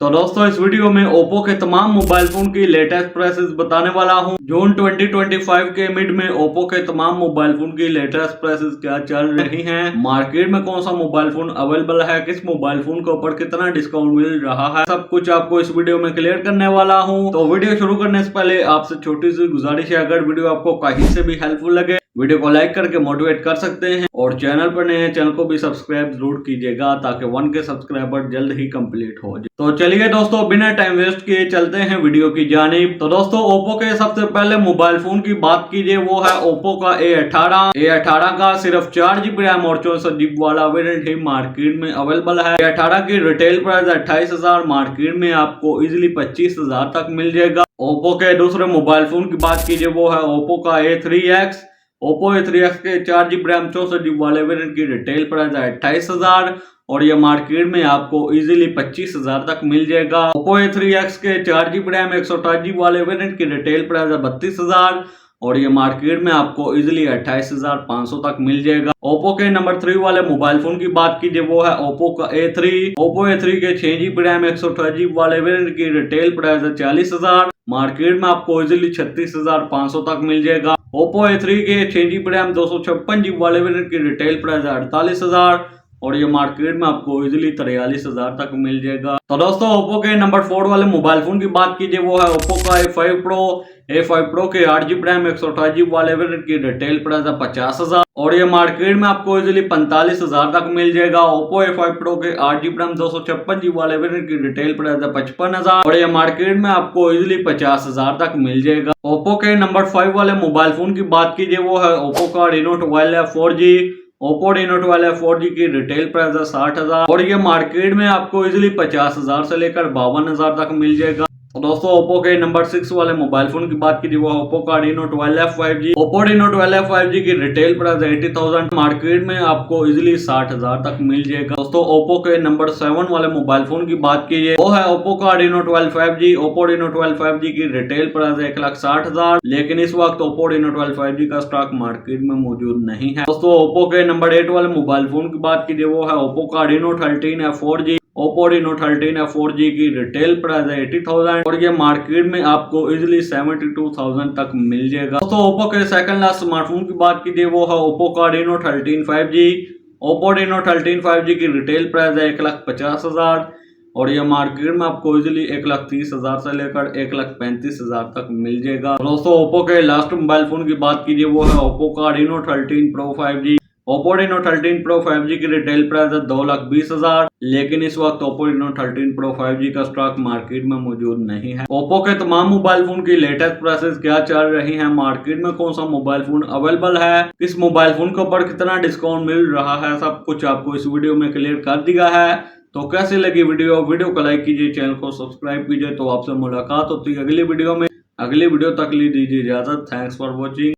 तो दोस्तों इस वीडियो में ओप्पो के तमाम मोबाइल फोन की लेटेस्ट प्राइसेस बताने वाला हूं। जून 2025 के मिड में ओप्पो के तमाम मोबाइल फोन की लेटेस्ट प्राइसेस क्या चल रही हैं, मार्केट में कौन सा मोबाइल फोन अवेलेबल है, किस मोबाइल फोन के ऊपर कितना डिस्काउंट मिल रहा है, सब कुछ आपको इस वीडियो में क्लियर करने वाला हूं। तो वीडियो शुरू करने से पहले आपसे छोटी सी गुजारिश है, अगर वीडियो आपको कहीं से भी हेल्पफुल लगे वीडियो को लाइक करके मोटिवेट कर सकते हैं और चैनल पर नए हैं चैनल को भी सब्सक्राइब जरूर कीजिएगा ताकि 1 के सब्सक्राइबर जल्द ही कंप्लीट हो जाए। तो चलिए दोस्तों बिना टाइम वेस्ट किए चलते हैं वीडियो की जानिब। तो दोस्तों ओप्पो के सबसे पहले मोबाइल फोन की बात कीजिए, वो है ओप्पो का A18 का सिर्फ 4GB रैम और 64GB वाला वेरिएंट ही मार्केट में अवेलेबल है। A18 की रिटेल प्राइस 28,000, मार्केट में आपको इजिली 25,000 तक मिल जाएगा। ओप्पो के दूसरे मोबाइल फोन की बात कीजिए, वो है ओप्पो का A3X। ओप्पो A3X के 4GB रैम 64GB वाले वेरिएंट की रिटेल प्राइस है 28,000 और ये मार्केट में आपको इजीली 25,000 तक मिल जाएगा। ओप्पो A3X के 4GB रैम 128GB वाले वेरिएंट की रिटेल प्राइस है 32,000 और ये मार्केट में आपको इजीली 28,500 तक मिल जाएगा। ओप्पो के नंबर 3 वाले मोबाइल फोन की बात कीजिए, वो है ओप्पो का A3। ओप्पो A3 के 6GB रैम 128GB वाले वेरिएंट की रिटेल प्राइस है 40,000, मार्केट में आपको इजीली 36,500 तक मिल जाएगा। ओप्पो A3 के 6GB रैम 256GB वाले वेरिएंट की रिटेल प्राइस है 48,000 और ये मार्केट में आपको इजीली 43,000 तक मिल जाएगा। तो दोस्तों ओप्पो के नंबर 4 वाले मोबाइल फोन की बात कीजिए, वो है ओप्पो का A5 Pro के 8GB रैम 128GB वाले वेरिएंट की रिटेल प्राइस है 50,000 और ये मार्केट में आपको इजीली 45,000 तक मिल जाएगा। ओप्पो A5 Pro के 8GB रैम 256GB वाले वेरिएंट की रिटेल प्राइस है 55,000 और ये मार्केट में आपको इजीली 50,000 तक मिल जाएगा। ओप्पो के नंबर 5 वाले मोबाइल फोन की बात कीजिए, वो है ओप्पो का Reno 12F 4G। Oppo Reno 12F 4G की रिटेल प्राइस है 60,000 और ये मार्केट में आपको इजीली 50,000 से लेकर 52,000 तक मिल जाएगा। तो दोस्तों ओप्पो के नंबर 6 वाले मोबाइल फोन की बात कीजिए, वो ओप्पो का Reno 12F 5G। Oppo Reno 12F 5G की रिटेल प्राइस 80,000, मार्केट में आपको इजीली 60,000 तक मिल जाएगा। दोस्तों ओप्पो के नंबर 7 वाले मोबाइल फोन की बात कीजिए, वो है ओप्पो का Reno 12 5G। Oppo Reno 12 5G की रिटेल प्राइस 1,60,000, लेकिन इस वक्त ओप्पो Reno 12 5G का स्टॉक मार्केट में मौजूद नहीं है। दोस्तों ओप्पो के नंबर 8 वाले मोबाइल फोन की बात कीजिए, वो है ओप्पो का Reno 13F 4G। Oppo Reno 13F 4G की रिटेल प्राइस है 80,000 और ये मार्केट में आपको इजीली 72,000 तक मिल जाएगा। दोस्तों ओप्पो के सेकंड लास्ट स्मार्टफोन की बात कीजिए, वो है ओप्पो का Reno 13 5G। Oppo Reno 13 5G की रिटेल प्राइस है 1,50,000 और ये मार्केट में आपको इजीली 1,30,000 से लेकर 1,35,000 तक मिल जाएगा। दोस्तों ओप्पो के लास्ट मोबाइल फोन की बात कीजिए, वो है ओप्पो का Reno 13 Pro 5G। Oppo Reno 13 Pro 5G की रिटेल प्राइस है 2,20,000, लेकिन इस वक्त ओप्पो Reno 13 Pro 5G का स्टॉक मार्केट में मौजूद नहीं है। ओप्पो के तमाम मोबाइल फोन की लेटेस्ट प्राइसेस क्या चल रही हैं, मार्केट में कौन सा मोबाइल फोन अवेलेबल है, किस मोबाइल फोन के ऊपर कितना डिस्काउंट मिल रहा है, सब कुछ आपको इस वीडियो में क्लियर कर दिया है। तो कैसी लगी वीडियो को लाइक कीजिए, चैनल को सब्सक्राइब कीजिए। तो आपसे मुलाकात होती है अगली वीडियो में। अगली वीडियो तक ली दीजिए इजाजत। Thanks for watching.